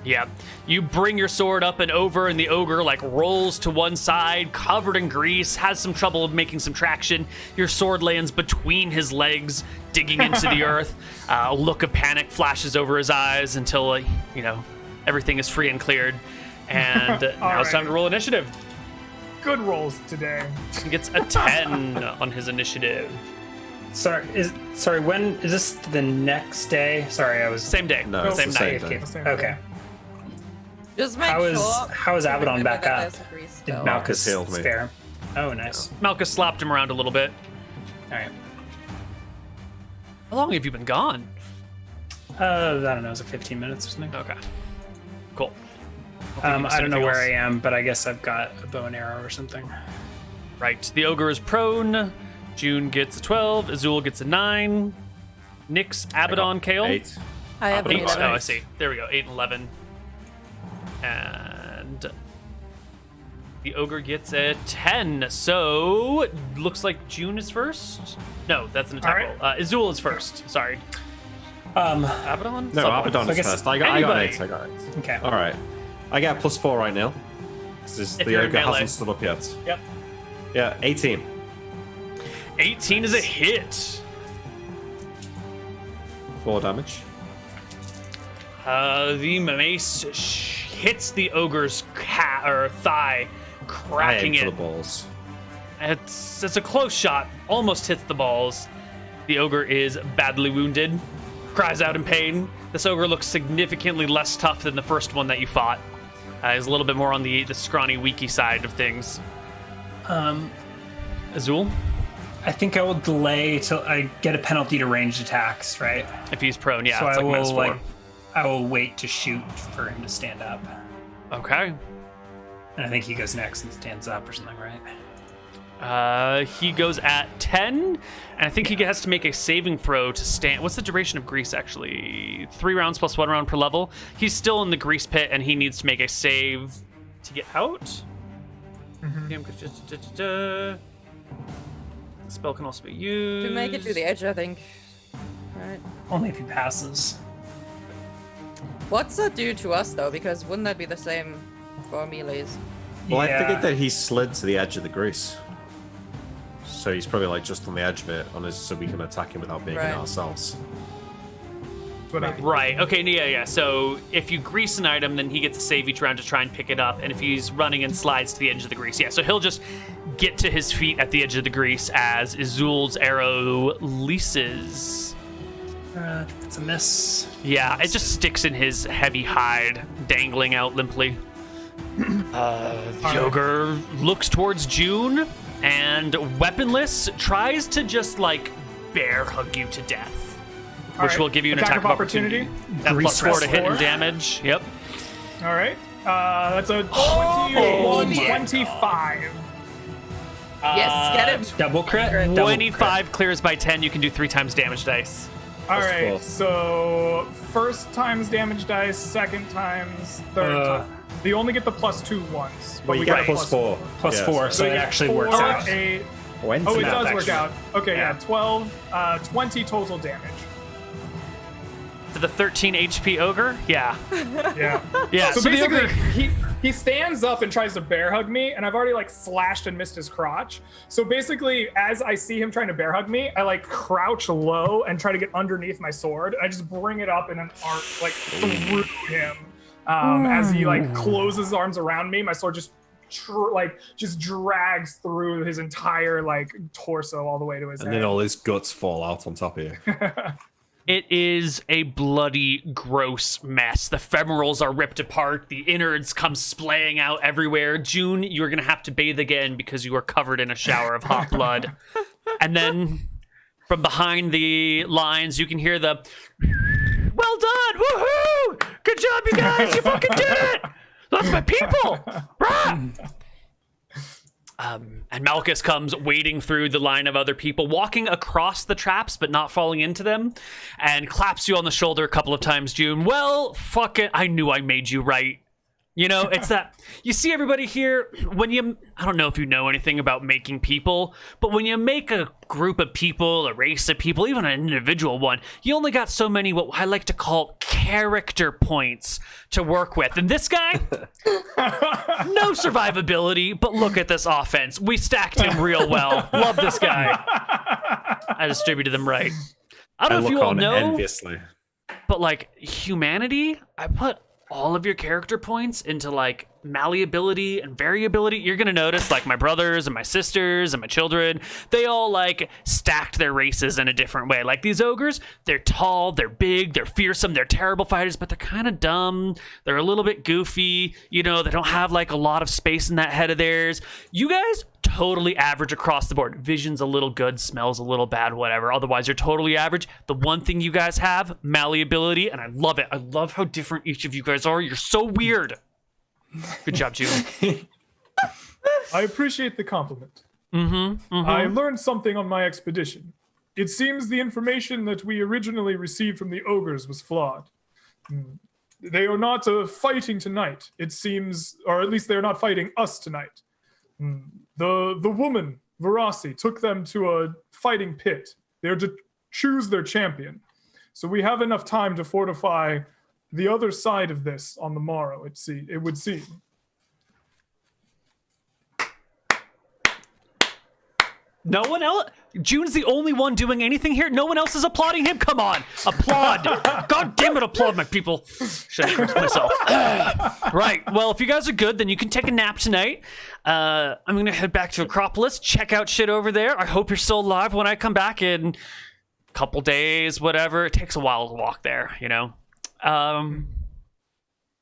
S1: Yeah. You bring your sword up and over, and the ogre like rolls to one side, covered in grease, has some trouble making some traction. Your sword lands between his legs, digging into the earth. A look of panic flashes over his eyes until, everything is free and cleared. And now it's time to roll initiative.
S5: Good rolls today.
S1: He gets a 10 on his initiative.
S2: When is this the next day? Sorry, I was
S1: Same day.
S6: No, it's
S1: same
S6: the same
S1: night.
S6: day.
S5: The same
S2: Okay.
S5: thing.
S4: Just make
S2: How is-
S4: sure.
S2: how is Abaddon
S4: remember
S2: back
S4: that
S2: up?
S4: there's a grease
S2: Did
S4: spell.
S2: Malcus
S6: healed me.
S2: spare him? Oh, nice.
S1: Malcus slapped him around a little bit.
S2: All right.
S1: How long have you been gone?
S2: I don't know. Is it 15 minutes or something?
S1: Okay. Cool.
S2: I don't know
S1: anything
S2: where
S1: else.
S2: I am, but I guess I've got a bow and arrow or something.
S1: Right. The ogre is prone. June gets a 12. Azul gets a 9. Nyx, Abaddon, Kale.
S6: 8.
S4: I have an
S1: 8.
S4: 11.
S1: Oh, I see. There we go. 8 and 11. And the ogre gets a 10. So looks like June is first. No, that's an attack
S5: All
S1: roll. Azul is first. Sorry. Abaddon?
S6: No,
S1: Someone.
S6: Abaddon
S2: So I
S6: is
S2: guess
S6: first. I got
S1: anybody.
S6: 8. I got 8.
S2: Okay.
S6: All right. I get +4 right now.
S1: If
S6: The
S1: you're in
S6: ogre
S1: melee.
S6: hasn't stood up yet.
S2: Yep.
S6: Yeah, 18.
S1: 18 is a hit.
S6: 4 damage.
S1: The mace hits the ogre's thigh,
S6: I
S1: cracking
S6: aim for
S1: it.
S6: the balls.
S1: It's a close shot, almost hits the balls. The ogre is badly wounded, cries out in pain. This ogre looks significantly less tough than the first one that you fought. He's a little bit more on the scrawny, weaky side of things. Azul,
S2: I think I will delay till I get a penalty to ranged attacks, right?
S1: if he's prone, yeah,
S2: So
S1: it's
S2: I
S1: like
S2: will
S1: -4.
S2: I will wait to shoot for him to stand up,
S1: Okay.
S2: and I think he goes next and stands up or something, right?
S1: He goes at 10, and I think he has to make a saving throw to stand. What's the duration of grease, actually? 3 rounds plus 1 round per level. He's still in the grease pit, and he needs to make a save to get out. The spell can also be used.
S4: To make it to the edge, I think. Right.
S2: Only if he passes.
S4: What's that do to us, though? Because wouldn't that be the same for melees?
S6: Well,
S2: Yeah.
S6: I figured that he slid to the edge of the grease. So he's probably like just on the edge of it, so we can attack him without being in
S4: Right.
S6: ourselves.
S5: But
S1: Right. Okay. Yeah. So if you grease an item, then he gets a save each round to try and pick it up. And if he's running and slides to the edge of the grease, yeah. So he'll just get to his feet at the edge of the grease as Azul's arrow leases.
S2: It's a miss.
S1: Yeah, it just sticks in his heavy hide, dangling out limply. The ogre looks towards June and, weaponless, tries to just like bear hug you to death, which
S5: right.
S1: will give you an
S5: Attack
S1: attack
S5: of
S1: of opportunity. At
S2: Grease
S1: +4 to hit and
S2: wrestler.
S1: damage. Yep.
S5: All right. That's a 21,
S2: yeah.
S5: 25.
S4: Yes, get him.
S2: Double crit. Double
S1: 25 clears by 10. You can do 3 times damage dice.
S5: All
S6: That's
S5: right.
S6: cool.
S5: So first times damage dice, second times, third time. You only get the +2 once.
S6: Well, you
S5: we
S6: get
S5: got
S6: +4.
S2: Plus
S6: Yeah,
S2: 4, so
S5: you
S2: it
S5: get
S2: actually
S5: 4,
S2: works out.
S5: 8.
S6: When's
S5: Oh, it
S6: that
S5: does work
S6: actually?
S5: out. Okay,
S2: Yeah.
S5: yeah, 12, 20 total damage.
S1: To the 13 HP ogre? Yeah.
S5: Yeah.
S1: Yeah.
S5: So
S1: the
S5: basically,
S1: ogre-
S5: he stands up and tries to bear hug me, and I've already like slashed and missed his crotch. So basically, as I see him trying to bear hug me, I like crouch low and try to get underneath my sword. I just bring it up in an arc like through him. As he like closes his arms around me, my sword just just drags through his entire like torso all the way to his head.
S6: And then all his guts fall out on top of you.
S1: It is a bloody, gross mess. The femorals are ripped apart. The innards come splaying out everywhere. June, you're going to have to bathe again because you are covered in a shower of hot blood. And then from behind the lines, you can hear the, well done! Woohoo! Good job, you guys! You fucking did it! That's my people! Rah! And Malcus comes wading through the line of other people, walking across the traps but not falling into them, and claps you on the shoulder a couple of times, June. Well, fuck it. I knew I made you right. You know, it's that, you see everybody here, I don't know if you know anything about making people, but when you make a group of people, a race of people, even an individual one, you only got so many what I like to call character points to work with. And this guy, no survivability, but look at this offense. We stacked him real well. Love this guy. I distributed them right. I don't know if you all know,
S6: enviously.
S1: but like humanity, I put all of your character points into like malleability and variability. You're gonna notice like my brothers and my sisters and my children, they all like stacked their races in a different way. Like these ogres, they're tall, they're big, they're fearsome, they're terrible fighters, but they're kind of dumb, they're a little bit goofy, you know, they don't have like a lot of space in that head of theirs. You guys totally average across the board. Vision's a little good, smells a little bad, whatever. Otherwise you're totally average. The one thing you guys have, malleability, and I love it. I love how different each of you guys are. You're so weird. Good job, June.
S5: I appreciate the compliment.
S1: Mm-hmm.
S5: I learned something on my expedition. It seems the information that we originally received from the ogres was flawed. They are not fighting tonight, it seems, or at least they are not fighting us tonight. The woman, Varassi, took them to a fighting pit. They are to choose their champion. So we have enough time to fortify the other side of this on the morrow, it would seem.
S1: No one else? June's the only one doing anything here? No one else is applauding him? Come on, applaud. God damn it, applaud, my people. Should I correct myself? Right, well, if you guys are good, then you can take a nap tonight. I'm going to head back to Acropolis, check out shit over there. I hope you're still alive when I come back in a couple days, whatever. It takes a while to walk there, you know?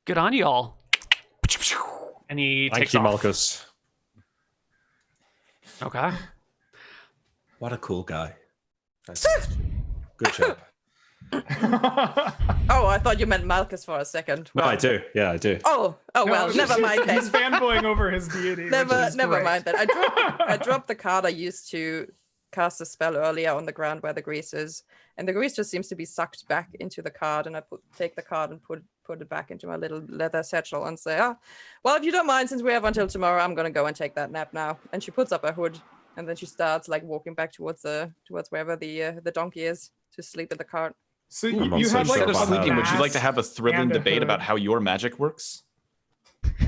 S1: Good on you all. And he takes
S6: Thank you,
S1: off.
S6: Malcus.
S1: Okay.
S6: What a cool guy. Good job.
S4: Oh, I thought you meant Malcus for a second.
S6: No, I do. Yeah, I do.
S4: Oh, well, never mind then.
S5: He's fanboying over his deity.
S4: Never
S5: great.
S4: mind that. I dropped the card I used to cast a spell earlier on the ground where the grease is, and the grease just seems to be sucked back into the card, and I take the card and put it back into my little leather satchel and say, well, if you don't mind, since we have until tomorrow, I'm gonna go and take that nap now. And she puts up her hood, and then she starts like walking back towards wherever the donkey is to sleep in the cart.
S5: So
S6: I'm not
S5: you
S6: so
S5: have like
S6: sure
S3: Instead of
S6: about
S3: sleeping, would you
S5: mask
S3: like to have a thrilling
S5: and a
S3: debate
S5: hood.
S3: about how your magic works?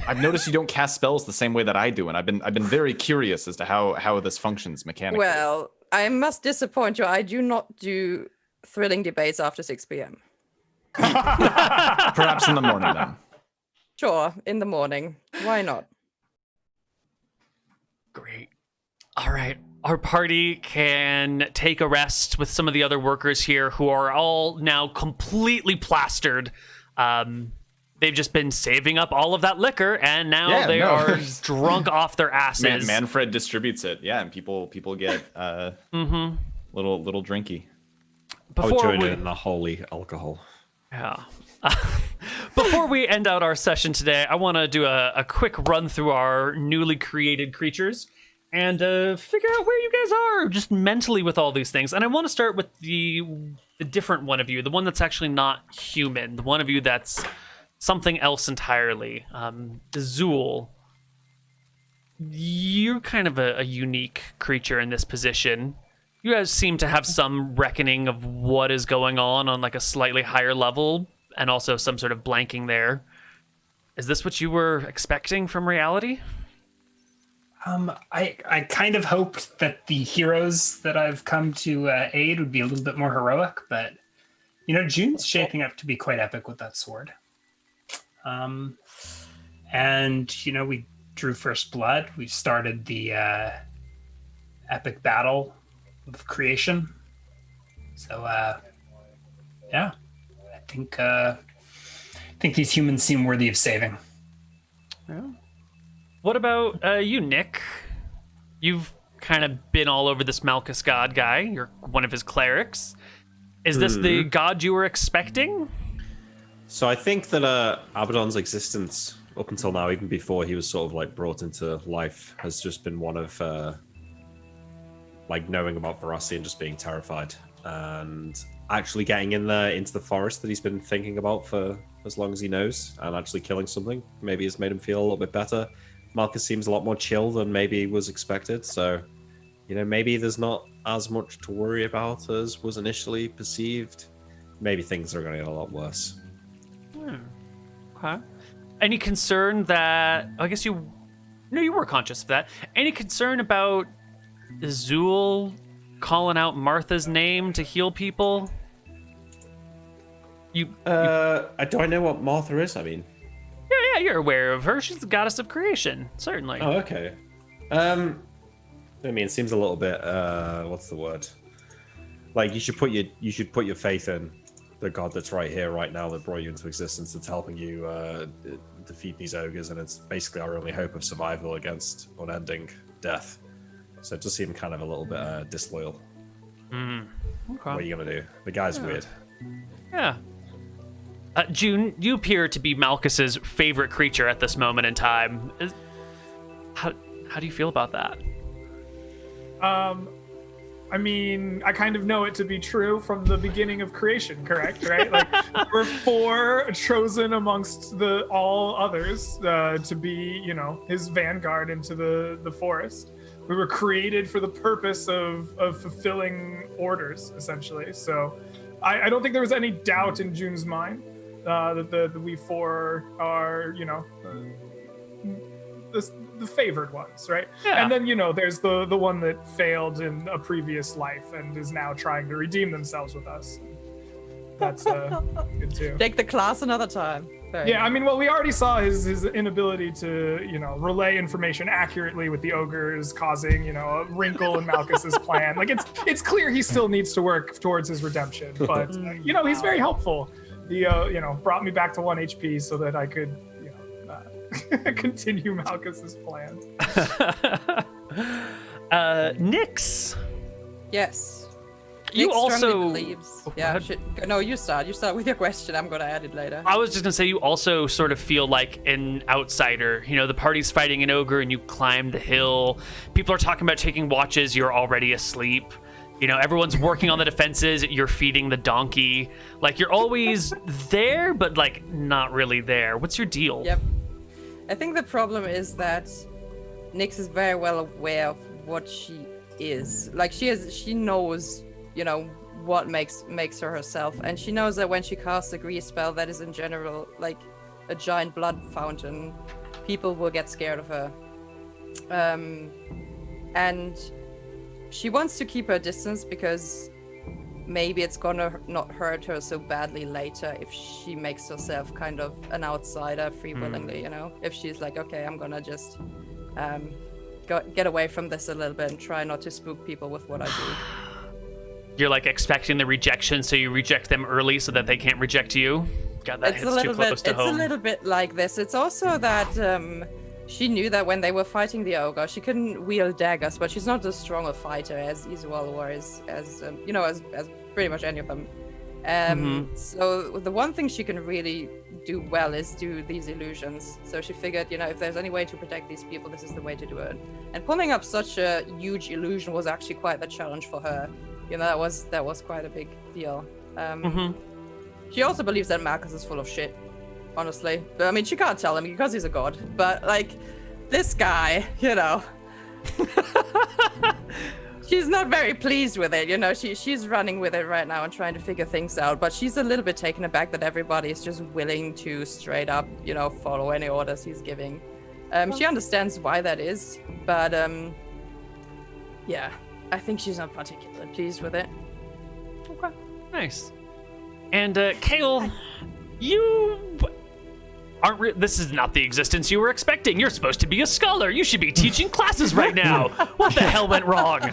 S3: I've noticed you don't cast spells the same way that I do, and I've been very curious as to how this functions mechanically.
S4: Well, I must disappoint you. I do not do thrilling debates after 6 p.m.
S3: Perhaps in the morning then.
S4: Sure, in the morning. Why not?
S1: Great. All right. Our party can take a rest with some of the other workers here who are all now completely plastered. They've just been saving up all of that liquor, and now they are drunk off their asses.
S3: Manfred distributes it, yeah, and people get little drinky.
S6: I would
S1: Before
S6: join
S1: we-
S6: it in the holy alcohol.
S1: Yeah. Before we end out our session today, I want to do a quick run through our newly created creatures and figure out where you guys are just mentally with all these things. And I want to start with the different one of you, the one that's actually not human, the one of you that's something else entirely. Zool, you're kind of a unique creature in this position. You guys seem to have some reckoning of what is going on like a slightly higher level, and also some sort of blanking there. Is this what you were expecting from reality?
S2: I kind of hoped that the heroes that I've come to aid would be a little bit more heroic, but June's shaping up to be quite epic with that sword. And we drew first blood. We started the epic battle of creation. So yeah, I think these humans seem worthy of saving.
S1: Yeah. What about you, Nick? You've kind of been all over this Malcus god guy. You're one of his clerics. Is this the god you were expecting?
S6: So I think that Abaddon's existence up until now, even before he was sort of like brought into life, has just been one of like knowing about Varassi and just being terrified, and actually getting in there into the forest that he's been thinking about for as long as he knows, and actually killing something maybe has made him feel a little bit better. Malcus seems a lot more chill than maybe was expected, so maybe there's not as much to worry about as was initially perceived. Maybe things are going to get a lot worse.
S1: Okay. Any concern that I guess you were conscious of that. Any concern about Azul calling out Martha's name to heal people? Do
S6: I know what Martha is? I mean,
S1: yeah, you're aware of her. She's the goddess of creation, certainly.
S6: Oh, okay. I mean, it seems a little bit. What's the word? Like you should put your faith in the god that's right here, right now, that brought you into existence, that's helping you defeat these ogres, and it's basically our only hope of survival against unending death. So it just seemed kind of a little bit disloyal.
S1: Okay.
S6: What are you gonna do? The guy's weird.
S1: Yeah. June, you appear to be Malcus's favorite creature at this moment in time. How do you feel about that?
S5: I mean, I kind of know it to be true from the beginning of creation, correct? Right? Like, we're 4 chosen amongst all others to be, his vanguard into the forest. We were created for the purpose of fulfilling orders, essentially. So I don't think there was any doubt in June's mind that we 4 are, the favored ones, right?
S1: Yeah.
S5: And then there's the one that failed in a previous life and is now trying to redeem themselves with us. That's good too.
S4: Take the class another time.
S5: Yeah, I mean, well, we already saw his inability to relay information accurately with the ogres, causing a wrinkle in Malcus's plan. Like it's clear he still needs to work towards his redemption, but he's very helpful. He brought me back to 1 HP so that I could continue Malcus's plan.
S1: Nyx.
S4: Yes.
S1: You
S4: Nyx
S1: also
S4: strongly believes. Yeah. No, you start. You start with your question. I'm gonna add it later.
S1: I was just gonna say you also sort of feel like an outsider. The party's fighting an ogre and you climb the hill. People are talking about taking watches. You're already asleep. Everyone's working on the defenses. You're feeding the donkey. Like you're always there, but like not really there. What's your deal?
S4: Yep. I think the problem is that Nyx is very well aware of what she is. Like she knows, what makes her herself, and she knows that when she casts a grease spell that is in general like a giant blood fountain, people will get scared of her. And she wants to keep her distance because maybe it's gonna not hurt her so badly later if she makes herself kind of an outsider free willingly, if she's like, okay, I'm gonna just get away from this a little bit and try not to spook people with what I do.
S1: You're like expecting the rejection, so you reject them early so that they can't reject you. God, that hits too close to home.
S4: It's a little bit like this. It's also that she knew that when they were fighting the ogre, she couldn't wield daggers, but she's not as strong a fighter as Isual or as pretty much any of them. So the one thing she can really do well is do these illusions. So she figured, if there's any way to protect these people, this is the way to do it. And pulling up such a huge illusion was actually quite the challenge for her. That was quite a big deal. She also believes that Malcus is full of shit, honestly. But I mean, she can't tell him because he's a god. she's not very pleased with it. You know, she's running with it right now and trying to figure things out. But she's a little bit taken aback that everybody is just willing to straight up, you know, follow any orders he's giving. She understands why that is, but yeah, I think she's not particularly pleased with it.
S1: Okay, nice. And Kale, you aren't. This is not the existence you were expecting. You're supposed to be a scholar. You should be teaching classes right now. What the hell went wrong?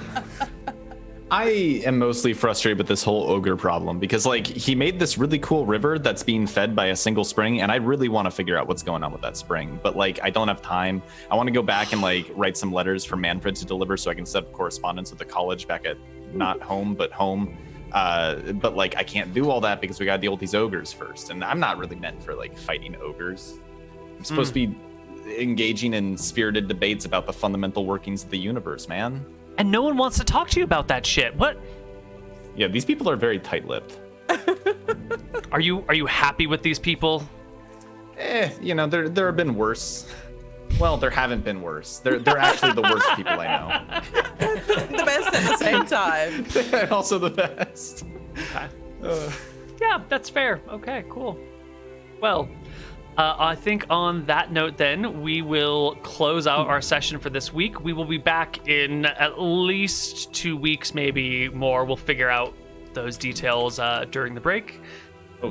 S3: I am mostly frustrated with this whole ogre problem because, like, he made this really cool river that's being fed by a single spring, and I really want to figure out what's going on with that spring. But, like, I don't have time. I want to go back and, like, write some letters for Manfred to deliver so I can set up correspondence with the college back at not home, but home. But, like, I can't do all that because we got to deal with these ogres first. And I'm not really meant for, like, fighting ogres. I'm supposed to be engaging in spirited debates about the fundamental workings of the universe, man.
S1: And no one wants to talk to you about that shit. What?
S3: Yeah, these people are very tight-lipped.
S1: Are you happy with these people?
S3: You know, there have been worse. Well, there haven't been worse. They're actually the worst people I know.
S4: The best at the same time.
S3: And also the best.
S1: Okay. Yeah, that's fair. Okay, cool. Well, I think on that note, then, we will close out our session for this week. We will be back in at least 2 weeks, maybe more. We'll figure out those details during the break.
S3: Oh,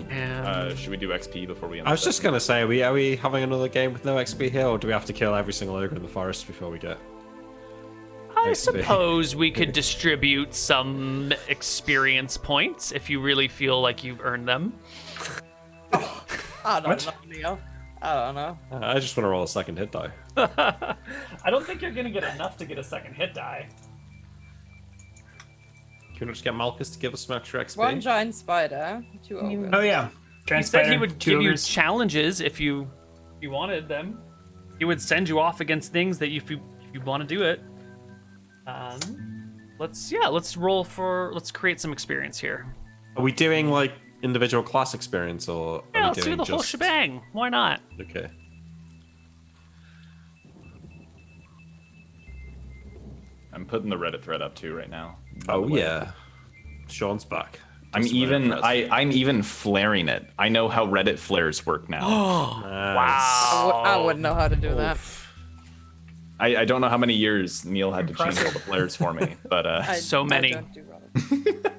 S3: should we do XP before we end?
S6: I was just gonna say, are we having another game with no XP here, or do we have to kill every single ogre in the forest before we get?
S1: I
S6: XP?
S1: suppose we could distribute some experience points if you really feel like you've earned them.
S4: I don't know, Neal. I don't know.
S6: I just want to roll a second hit die.
S1: I don't think you're gonna get enough to get a second hit die.
S6: Can we just get Malcus to give us some extra XP?
S4: One giant spider, 2 ogres.
S2: Oh yeah.
S1: He said he would give you challenges if you wanted them. He would send you off against things that if you want to do it. Let's roll for. Let's create some experience here.
S6: Are we doing like individual class experience, or
S1: Yeah,
S6: are we
S1: let's do
S6: doing
S1: the whole
S6: just...
S1: shebang. Why not?
S6: Okay.
S3: I'm putting the Reddit thread up too right now.
S6: Oh yeah, Sean's back.
S3: I'm even flaring it. I know how Reddit flares work now.
S1: Wow.
S4: I wouldn't know how to do that.
S3: I don't know how many years Neal had to change all the flares for me, but
S1: So many.
S4: I don't do Reddit.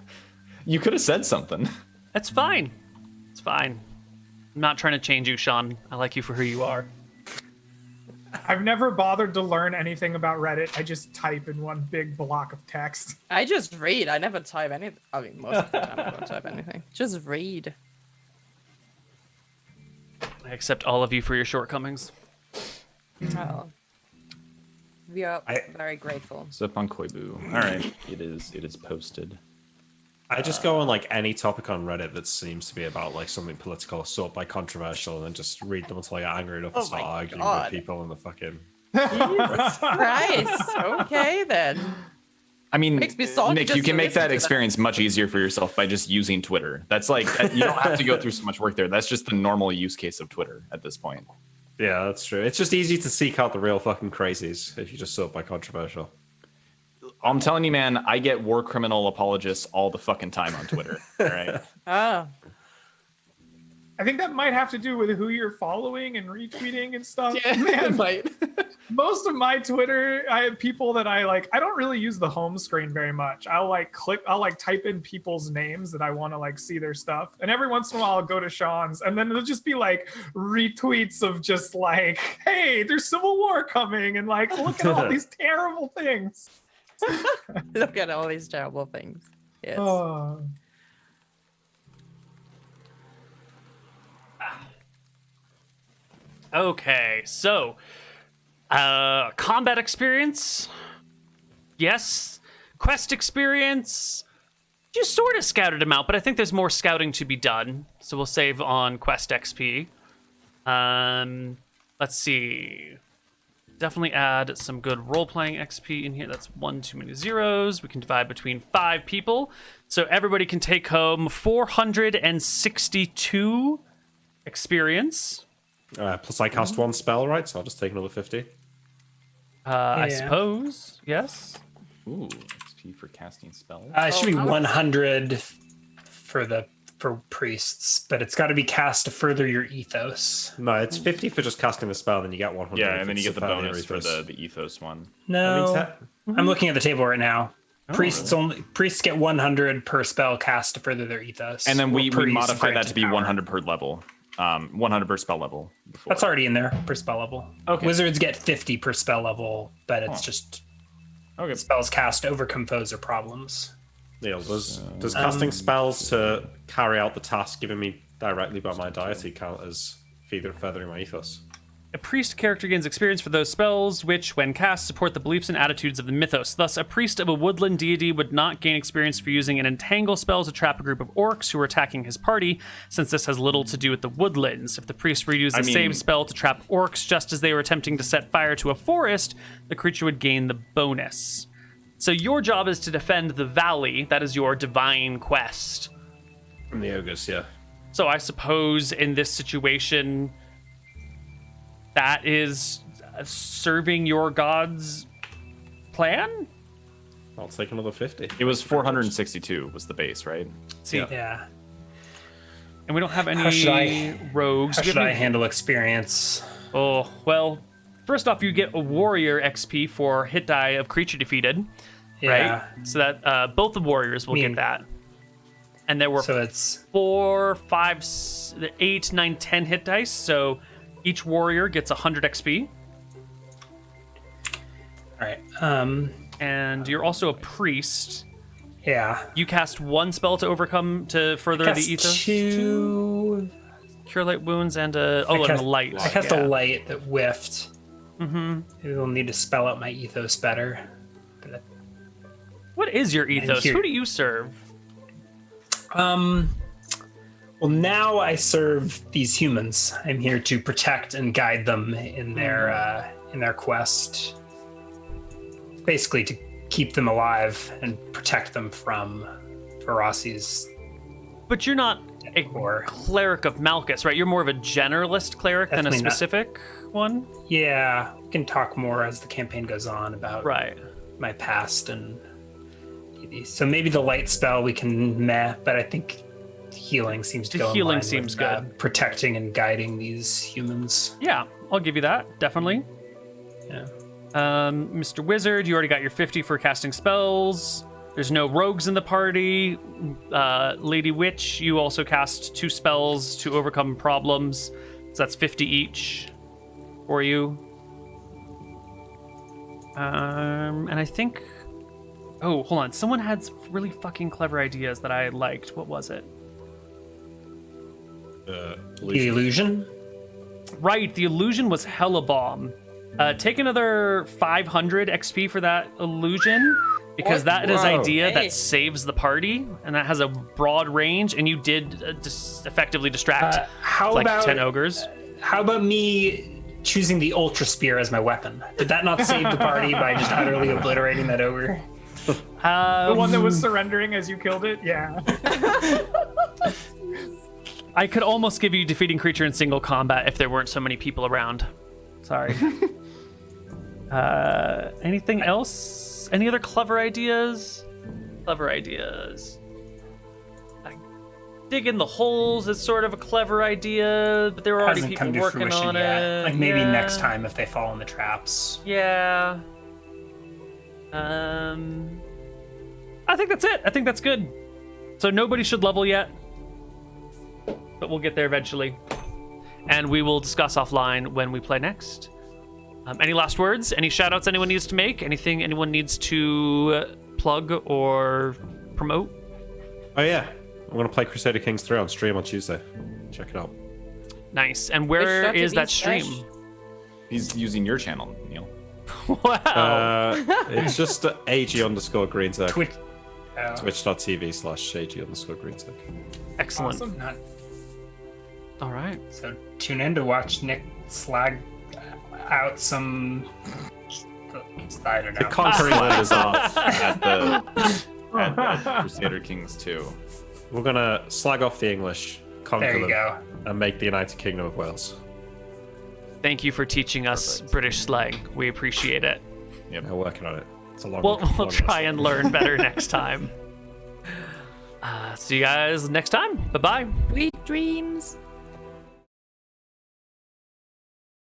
S3: you could have said something.
S1: That's fine. It's fine. I'm not trying to change you, Sean. I like you for who you are.
S5: I've never bothered to learn anything about Reddit. I just type in one big block of text.
S4: I just read. I never type anything. I mean, most of the time I don't type anything. Just read.
S1: I accept all of you for your shortcomings.
S4: Oh. We are very grateful.
S3: Zip on Koibu. All right, it is posted.
S6: I just go on like any topic on Reddit that seems to be about like something political, sort by controversial, and then just read them until I get angry enough and start arguing with people in the fucking.
S4: Jesus Christ. Okay then.
S3: I mean,
S4: Makes me salty
S3: Nick,
S4: just
S3: you can
S4: to
S3: make
S4: listen
S3: that
S4: to
S3: experience much easier for yourself by just using Twitter. That's like you don't have to go through so much work there. That's just the normal use case of Twitter at this point.
S6: Yeah, that's true. It's just easy to seek out the real fucking crazies if you just sort by controversial.
S3: I'm telling you, man, I get war criminal apologists all the fucking time on Twitter. All right.
S4: Oh.
S5: I think that might have to do with who you're following and retweeting and stuff.
S3: Man, might.
S5: Most of my Twitter, I have people that I like. I don't really use the home screen very much. I'll type in people's names that I want to like see their stuff. And every once in a while I'll go to Sean's and then it'll just be like retweets of just like, hey, there's civil war coming and like, look at all these terrible things.
S4: Look at all these terrible things. Yes.
S5: Oh.
S1: Okay, so combat experience, yes. Quest experience, you sort of scouted him out, but I think there's more scouting to be done, so we'll save on quest XP. Let's see. Definitely add some good role-playing XP in here. That's 1 too many zeros. We can divide between 5 people, so everybody can take home 462 experience.
S6: Plus I cast one spell, right? So I'll just take another 50.
S1: I suppose, yes.
S3: Ooh, XP for casting spells.
S2: It should be 100 for priests, but it's got to be cast to further your ethos.
S6: No, it's 50 for just casting the spell, then you get 100.
S3: Yeah,
S6: if
S3: and then you
S6: it's
S3: get the
S6: a further
S3: bonus for
S6: ethos.
S3: the ethos one.
S2: No,
S6: That means
S2: I'm looking at the table right now.
S3: Oh,
S2: Priests get 100 per spell cast to further their ethos.
S3: And then we
S2: per use of
S3: modify that to be
S2: granted power.
S3: 100 per level. 100 per spell level. Before.
S2: That's already in there per spell level.
S3: Okay.
S2: Wizards get 50 per spell level, but it's just
S3: Okay.
S2: spells cast overcome foes or problems.
S6: Neal, does casting spells to carry out the task given me directly by my deity count as furthering my ethos?
S1: A priest character gains experience for those spells which, when cast, support the beliefs and attitudes of the mythos. Thus, a priest of a woodland deity would not gain experience for using an entangle spell to trap a group of orcs who are attacking his party, since this has little to do with the woodlands. If the priest were to use the same spell to trap orcs just as they were attempting to set fire to a forest, the creature would gain the bonus. So your job is to defend the valley. That is your divine quest.
S6: From the ogres, yeah.
S1: So I suppose in this situation, that is serving your god's plan?
S6: I'll take another 50.
S3: It was 462 was the base, right?
S1: See,
S2: Yeah.
S1: and we don't have any
S2: How should I-
S1: rogues.
S2: How
S1: Do you
S2: should
S1: have
S2: I
S1: any-
S2: handle experience?
S1: Oh, well, first off, you get a warrior XP for hit die of creature defeated,
S2: Yeah.
S1: right? So that both the warriors will get that. And there were
S2: So it's
S1: 4, 5, 8, 9, 10 hit dice, so each warrior gets 100 XP.
S2: all right.
S1: And you're also a priest.
S2: Yeah.
S1: You cast one spell to overcome to further
S2: Cast
S1: the ethos.
S2: two.
S1: Cure light wounds and and a light.
S2: I cast
S1: yeah.
S2: a light that whiffed. Mm-hmm. Maybe we'll need to spell out my ethos better. But
S1: What is your ethos?
S2: here-
S1: Who do you serve?
S2: well, now I serve these humans. I'm here to protect and guide them in their quest. Basically, to keep them alive and protect them from Varassi's.
S1: But you're not a
S2: Or-
S1: cleric of Malcus, right? You're more of a generalist cleric than a
S2: Definitely not.
S1: specific one?
S2: Yeah, we can talk more as the campaign goes on about
S1: Right.
S2: my past and so maybe the light spell we can but I think healing seems to
S1: The
S2: go in
S1: healing
S2: line
S1: seems
S2: with,
S1: good.
S2: protecting and guiding these humans.
S1: Yeah, I'll give you that, definitely.
S2: Yeah.
S1: Mr. Wizard, you already got your 50 for casting spells. There's no rogues in the party. Lady Witch, you also cast 2 spells to overcome problems. So that's 50 each for you. And I think... Oh, hold on. Someone had some really fucking clever ideas that I liked. What was it?
S2: The illusion.
S1: Right, the illusion was hella bomb. Take another 500 XP for that illusion, because that is
S3: Whoa.
S1: idea
S4: Hey.
S1: that saves the party, and that has a broad range, and you did effectively distract
S2: How
S1: like
S2: about
S1: 10 ogres.
S2: How about me choosing the ultra spear as my weapon? Did that not save the party by just utterly obliterating that ogre?
S5: The one that was surrendering as you killed it? Yeah.
S1: I could almost give you defeating creature in single combat if there weren't so many people around. Sorry. Anything else? Any other clever ideas? Clever ideas. Dig in the holes is sort of a clever idea, but there were already
S2: Hasn't
S1: people
S2: come to
S1: working
S2: fruition
S1: on
S2: yet.
S1: it.
S2: Like maybe
S1: Yeah.
S2: next time if they fall in the traps.
S1: Yeah. I think that's it. I think that's good. So nobody should level yet, but we'll get there eventually. And we will discuss offline when we play next. Any last words? Any shout outs anyone needs to make? Anything anyone needs to plug or promote?
S6: Oh, yeah. I'm going to play Crusader Kings 3 on stream on Tuesday. Check it out.
S1: Nice. And where is that stream?
S3: He's using your channel, Neal.
S1: Wow.
S6: It's just AG_GreenTech.
S2: Twitch.
S6: Twitch.tv/AG_GreenTech.
S1: Excellent.
S5: Awesome.
S2: Not,
S1: All right.
S2: so tune in to watch Nick slag out some. I don't know.
S6: Conquering
S3: Is off at Crusader Kings 2.
S6: We're going to slag off the English, conquer
S2: There you
S6: them,
S2: go.
S6: and make the United Kingdom of Wales.
S1: Thank you for teaching us British slang. We appreciate it.
S6: We're working on it. It's a long,
S1: We'll
S6: long
S1: try
S6: lesson.
S1: and learn better next time. See you guys next time. Bye bye.
S4: Sweet dreams.